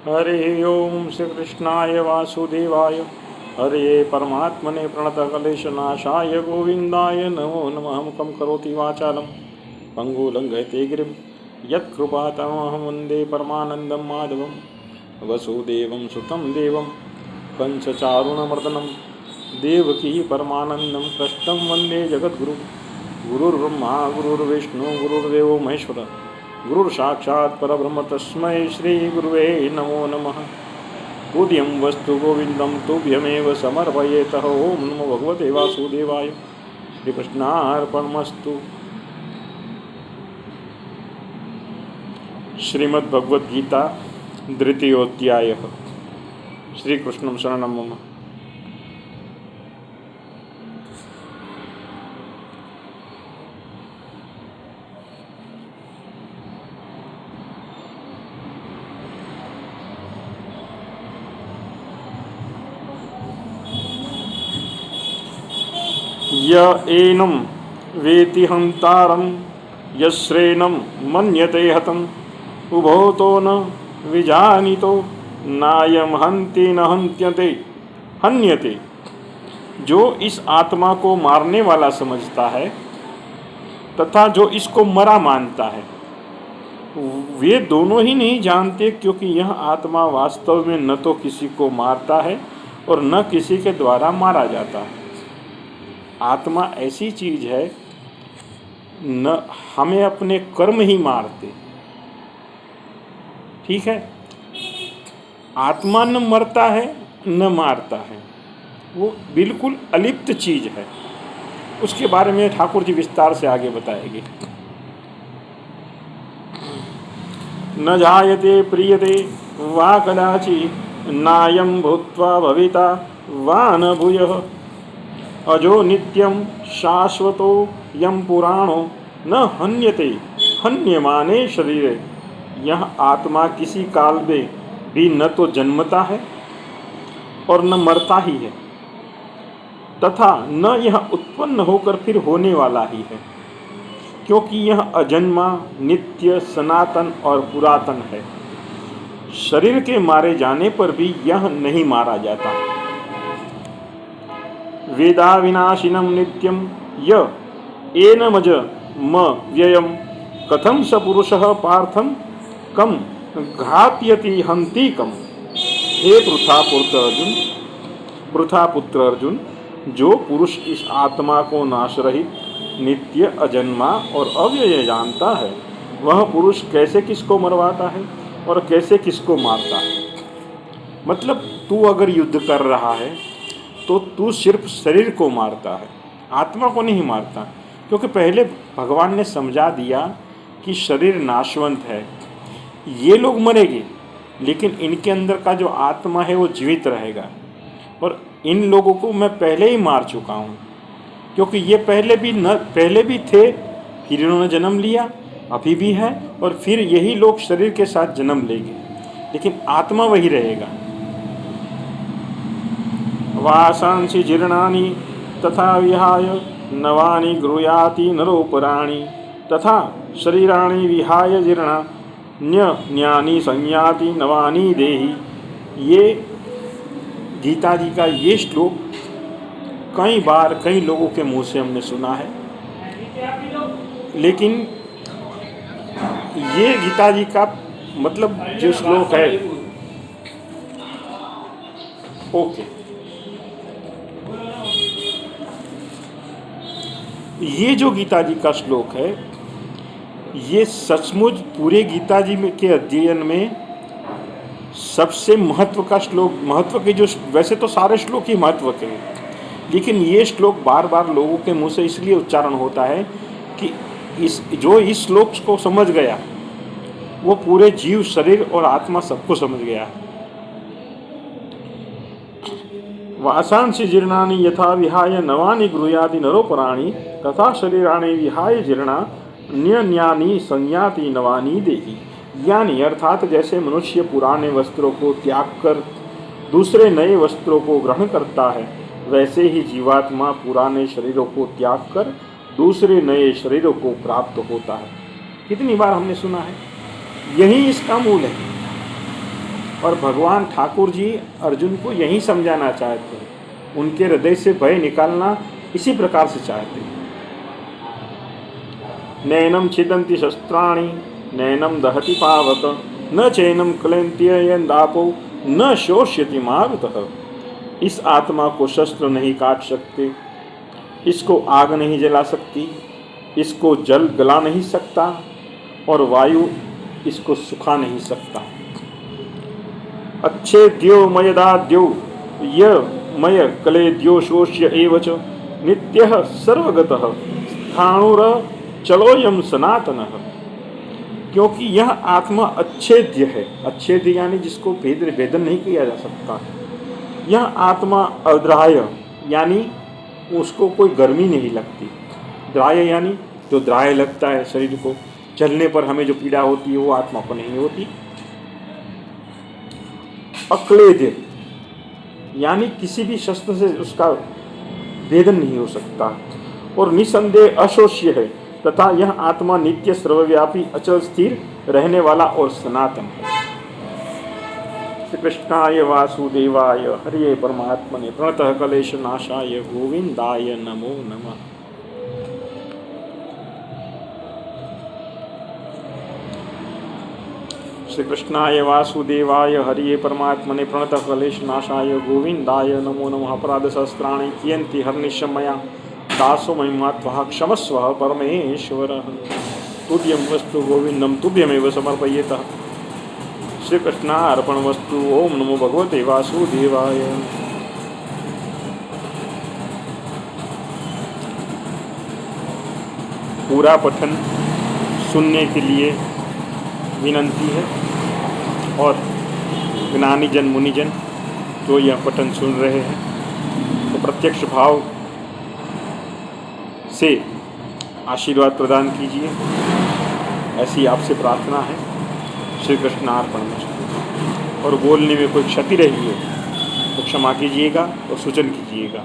हरे ओम श्री कृष्णाय वासुदेवाय हरे परमात्मने प्रणतकलेशनाशाय गोविंदाय नमो नमः। मुखं करोति वाचालं पङ्गुलङ्घयते गिरिं यत्कृपातमहं वन्दे परमानन्दं माधवं वसुदेवं सुतं देवं कंसचारुणमर्दनं देवकी परमानन्दं कृष्णं वन्दे जगद्गुरुं। गुरुर्ब्रह्मा गुरुर्विष्णु गुरुर्देवो महेश्वर गुरुर्साक्षात् परब्रह्म तस्मै श्रीगुरुवे नमो नमः। पूज्यं वस्तु गोविन्दं तुभ्यमेव समर्पयेतः। ओम नमो भगवते वासुदेवाय। श्रीकृष्णार्पणमस्तु। श्रीमद्भगवद्गीता द्वितीयोऽध्यायः। श्रीकृष्णं शरणं मम। य एनं वेति हन्तारं यस्येनं मन्यते हतम् उभौ तो न विजानीतो नायं हन्ति न हन्यते। जो इस आत्मा को मारने वाला समझता है तथा जो इसको मरा मानता है, वे दोनों ही नहीं जानते, क्योंकि यह आत्मा वास्तव में न तो किसी को मारता है और न किसी के द्वारा मारा जाता है। आत्मा ऐसी चीज है, न हमें अपने कर्म ही मारते। ठीक है, आत्मा न मरता है न मारता है, वो बिल्कुल अलिप्त चीज है। उसके बारे में ठाकुर जी विस्तार से आगे बताएंगे। न जायते प्रियते वा कदाचित् नायं भूत्वा भविता वा न भूयः अजो नित्यं शाश्वतो यं पुराणो न हन्यते हन्यमाने शरीरे। यह आत्मा किसी काल में भी न तो जन्मता है और न मरता ही है, तथा न यह उत्पन्न होकर फिर होने वाला ही है, क्योंकि यह अजन्मा, नित्य, सनातन और पुरातन है। शरीर के मारे जाने पर भी यह नहीं मारा जाता। वेदा विनाशिनं नित्यं य एनमज म व्ययं कथं स पुरुषः पार्थं कम घातयति हन्ति कम। हे पृथा पुत्र अर्जुन, जो पुरुष इस आत्मा को नाश रहित, नित्य, अजन्मा और अव्यय जानता है, वह पुरुष कैसे किसको मरवाता है और कैसे किसको मारता है। मतलब तू अगर युद्ध कर रहा है तो तू सिर्फ शरीर को मारता है, आत्मा को नहीं मारता, क्योंकि पहले भगवान ने समझा दिया कि शरीर नाशवंत है, ये लोग मरेंगे, लेकिन इनके अंदर का जो आत्मा है वो जीवित रहेगा। और इन लोगों को मैं पहले ही मार चुका हूँ, क्योंकि ये पहले भी थे, फिर इन्होंने जन्म लिया, अभी भी है, और फिर यही लोग शरीर के साथ जन्म लेंगे, लेकिन आत्मा वही रहेगा। वासांसि जीर्णानि तथा विहाय नवानि गृह्णाति नरोपराणि तथा शरीराणि विहाय जीर्णान्यानि संयाति नवानि देहि। ये गीता जी का ये श्लोक कई बार कई लोगों के मुंह से हमने सुना है, लेकिन ये गीता जी का मतलब जो श्लोक है, ओके, ये जो गीता जी का श्लोक है, ये सचमुच पूरे गीता जी में के अध्ययन में सबसे महत्व का श्लोक, महत्व के जो, वैसे तो सारे श्लोक ही महत्व के हैं, लेकिन ये श्लोक बार बार लोगों के मुंह से इसलिए उच्चारण होता है कि इस श्लोक को समझ गया वो पूरे जीव, शरीर और आत्मा सबको समझ गया। वासांसि जीर्णानि यथा विहाय नवानि गृह्णाति नरोपराणि तथा शरीराणि विहाय जीर्णान्यानि संयाति नवानि देहि। यानी अर्थात जैसे मनुष्य पुराने वस्त्रों को त्याग कर दूसरे नए वस्त्रों को ग्रहण करता है, वैसे ही जीवात्मा पुराने शरीरों को त्याग कर दूसरे नए शरीरों को प्राप्त होता है। कितनी बार हमने सुना है, यही इसका मूल है। और भगवान ठाकुर जी अर्जुन को यही समझाना चाहते हैं, उनके हृदय से भय निकालना इसी प्रकार से चाहते हैं। नैनम छिदन्ति शस्त्राणि नैनम दहति पावक न चैनम क्लैन्त्ययन्दापो न शोष्यति मारुतः। इस आत्मा को शस्त्र नहीं काट सकते, इसको आग नहीं जला सकती, इसको जल गला नहीं सकता और वायु इसको सुखा नहीं सकता। अच्छेद्यो मयदाद्यो य मय कलेद्यो शोष्य एव च नित्यः सर्वगतः स्थाणुर चलोयम सनातनः। क्योंकि यह आत्मा अच्छेद्य है, अच्छेद्य यानी जिसको भेदन नहीं किया जा सकता। यह आत्मा अद्राह्य यानी उसको कोई गर्मी नहीं लगती। द्राह्य यानी जो द्राह्य लगता है शरीर को, चलने पर हमें जो पीड़ा होती है वो आत्मा को नहीं होती। अक्लेद्य यानी किसी भी शस्त्र से उसका भेदन नहीं हो सकता। और निसंदेह अशोष्य है तथा यह आत्मा नित्य सर्वव्यापी अचल स्थिर रहने वाला और सनातन है। श्री कृष्णाय वासुदेवाय हरिये परमात्मने प्रणतः कलेश नाशाय गोविंदाय नमो नमः। श्री कृष्णाय वासुदेवाय हरिये परमात्मने प्रणतः क्लेश नाशाय गोविंदाय नमो नमः। अपराध सहस्राणि कियन्ति हर्निशं मया दासो महिमात्वः क्षमस्व परमेश्वरः। तुभ्यं वस्तु गोविंदं तुभ्यमेव समर्पयेतः। श्री कृष्णार्पणमस्तु। ओम नमो भगवते वासुदेवाय। पूरा पठन सुनने के लिए विनंती है और ज्ञानीजन मुनिजन जो यह पठन सुन रहे हैं तो प्रत्यक्ष भाव से आशीर्वाद प्रदान कीजिए, ऐसी आपसे प्रार्थना है। श्री कृष्णार्पणमस्तु। और बोलने में कोई क्षति रही है तो क्षमा कीजिएगा और सूचन कीजिएगा।